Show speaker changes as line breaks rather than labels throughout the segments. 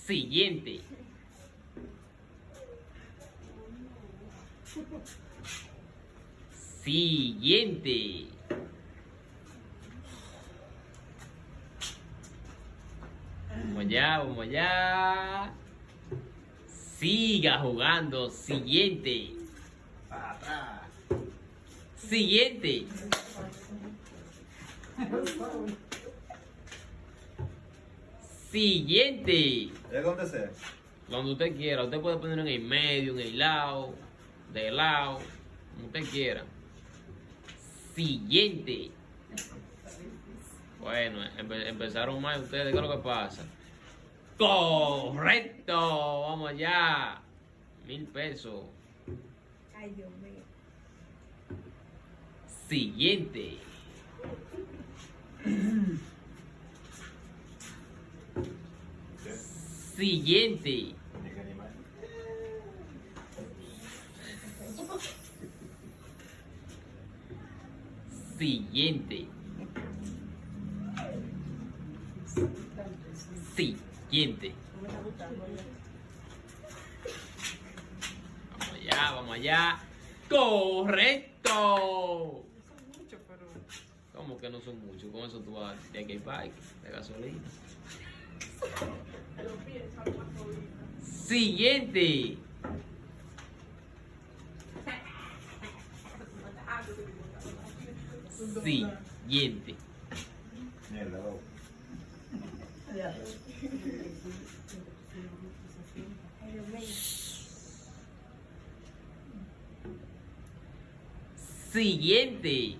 Siguiente. Siguiente. Vamos allá, vamos allá. Siga jugando. Siguiente. Siguiente. Siguiente.
¿Es donde sea?
Donde usted quiera. Usted puede ponerlo en el medio, en el lado, de lado, como usted quiera. Siguiente. Bueno, empezaron mal ustedes. ¿Qué es lo que pasa? Correcto. Vamos allá. 1000 pesos.
Ay, Dios mío.
Siguiente. Siguiente. Siguiente. Siguiente. Vamos allá, vamos allá. ¡Correcto! ¿Cómo que no son muchos? Con eso tú vas de aquí bike, de gasolina. Siguiente. Siguiente.
Mierda, loco.
Ay, Dios mío.
Siguiente.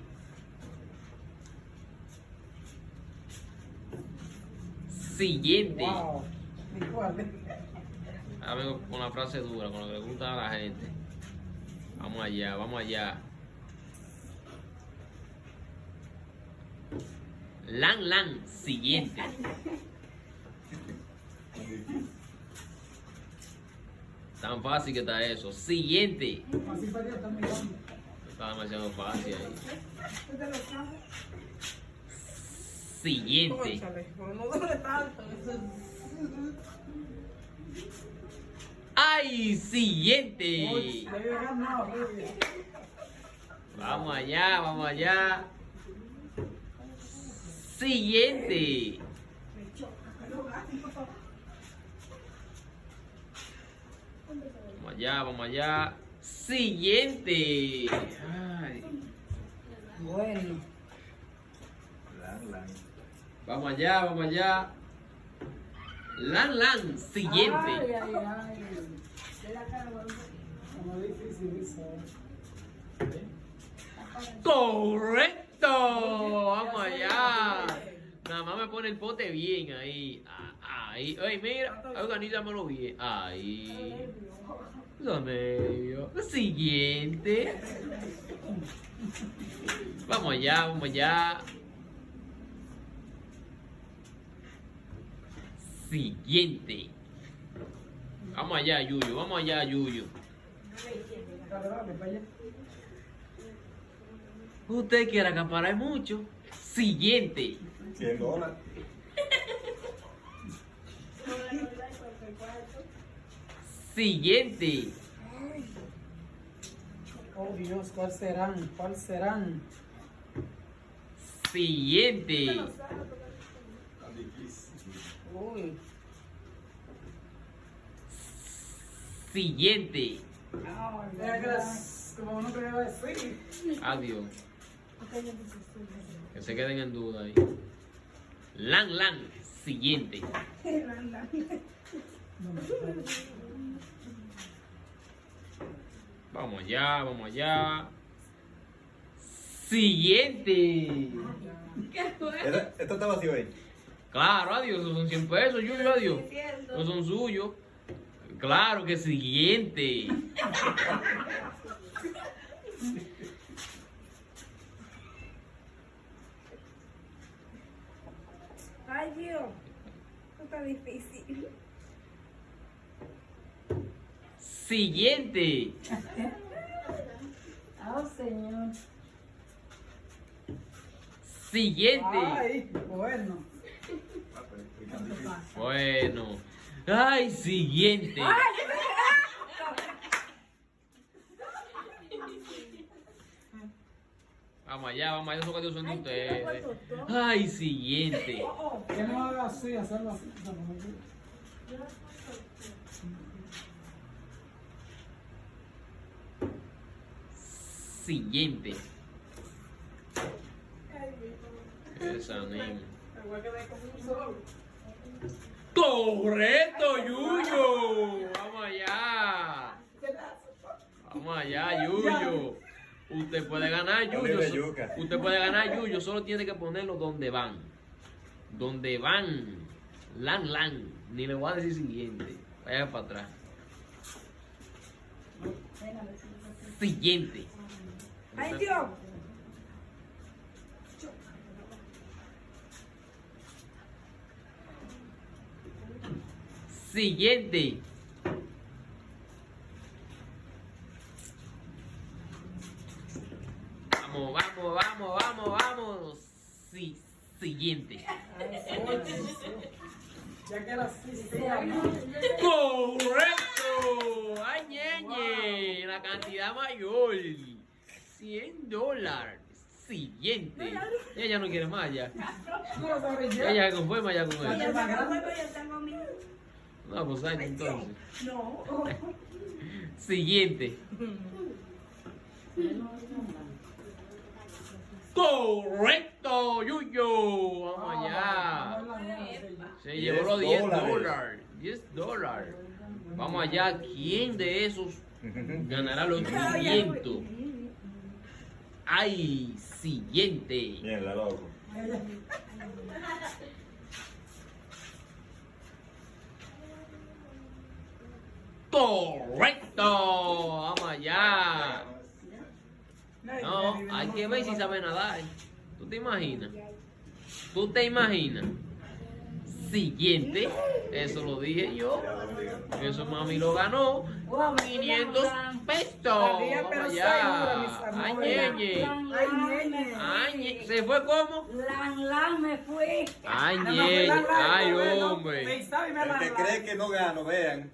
Siguiente.
Wow.
Ahora vengo con la frase dura, con lo que le gusta a la gente. Vamos allá, vamos allá. Lan Lan, siguiente. Tan fácil que está eso. Siguiente.
Así para estar mirando.
Está demasiado fácil ahí.
¿Tú te lo sabes?
Siguiente.
Cónchale, pero no duele tanto.
¡Ay! Siguiente.
Uy, le había ganado, Rubio.
Vamos allá, vamos allá. Siguiente. Vamos allá, vamos allá. Siguiente. Ay.
Bueno.
Lan.
Vamos allá, vamos allá. Lan Lan, siguiente.
Ay, ay, ay. Como difícil eso.
Correcto. Vamos allá. Nada más me pone el pote bien ahí. Ahí. Ay, mira, organízamelo bien. Ahí. Lo medio. Siguiente. Vamos allá, vamos allá. Siguiente. Vamos allá, Yuyu. Vamos allá, Yuyu.
Dale, dale, para allá.
Usted quiere acaparar mucho. Siguiente.
$100.
Siguiente.
Oh Dios, ¿cuál serán? ¿Cuál serán?
Siguiente.
Tan difícil.
Uy.
Siguiente.
Mira que como uno que iba a decir.
Adiós. Que se queden en duda ahí. Lan Lan. Siguiente. Vamos allá, vamos allá. Siguiente.
Esto está vacío ahí.
Claro, adiós, esos son 100 pesos, Julio, adiós. No son suyos. Claro que siguiente.
Ay, Dios. Esto está difícil.
Siguiente.
Oh, Señor.
Siguiente.
Ay, bueno.
Bueno. Ay, siguiente. Vamos allá, esos que son de ustedes. Ay, siguiente.
Que no haga así, hacerlo así. No, no, no.
Siguiente. Esa misma.
Me voy a quedar con un solo.
Correcto, Yuyo. Vamos allá. Vamos allá, Yuyo. Usted puede ganar, Yuyo.
Olive yuca.
Usted puede ganar, Yuyo. Solo tiene que ponerlo donde van. Donde van. Lan. Ni le voy a decir siguiente. Vaya para atrás. Siguiente.
Ay, Dios.
Siguiente. Vamos. Sí, siguiente.
Ya que las sí.
¡Correcto! ¡Ay, ñeñe! La cantidad mayor. $100. Siguiente. Ella no quiere más ya.
No, sobre ya.
Ella se conforma ya con
Yo
eso.
tengo mi...
No, pues ahí entonces.
No.
Siguiente. Correcto, Yuyo. Vamos allá. Se llevó los $10. $10. Vamos allá. ¿Quién de esos ganará los 500? Ay, siguiente.
Bien, la loco.
Correcto. Vamos allá. No, hay que ver si sabe nadar. ¿Tú te imaginas? ¿Tú te imaginas? Siguiente. Eso lo dije yo. Eso mami lo ganó. 500 pesos.
Había
Vamos
pero
allá.
seguro, mis
Ay,
amores.
ñeñe.
Ay, nene.
Ay, ¿se fue cómo?
Lan me fui.
Ay,
No, no,
ñeñe.
no, no,
Ay,
no, no,
hombre.
me sabe, me
El que
la-
cree que no gano, vean.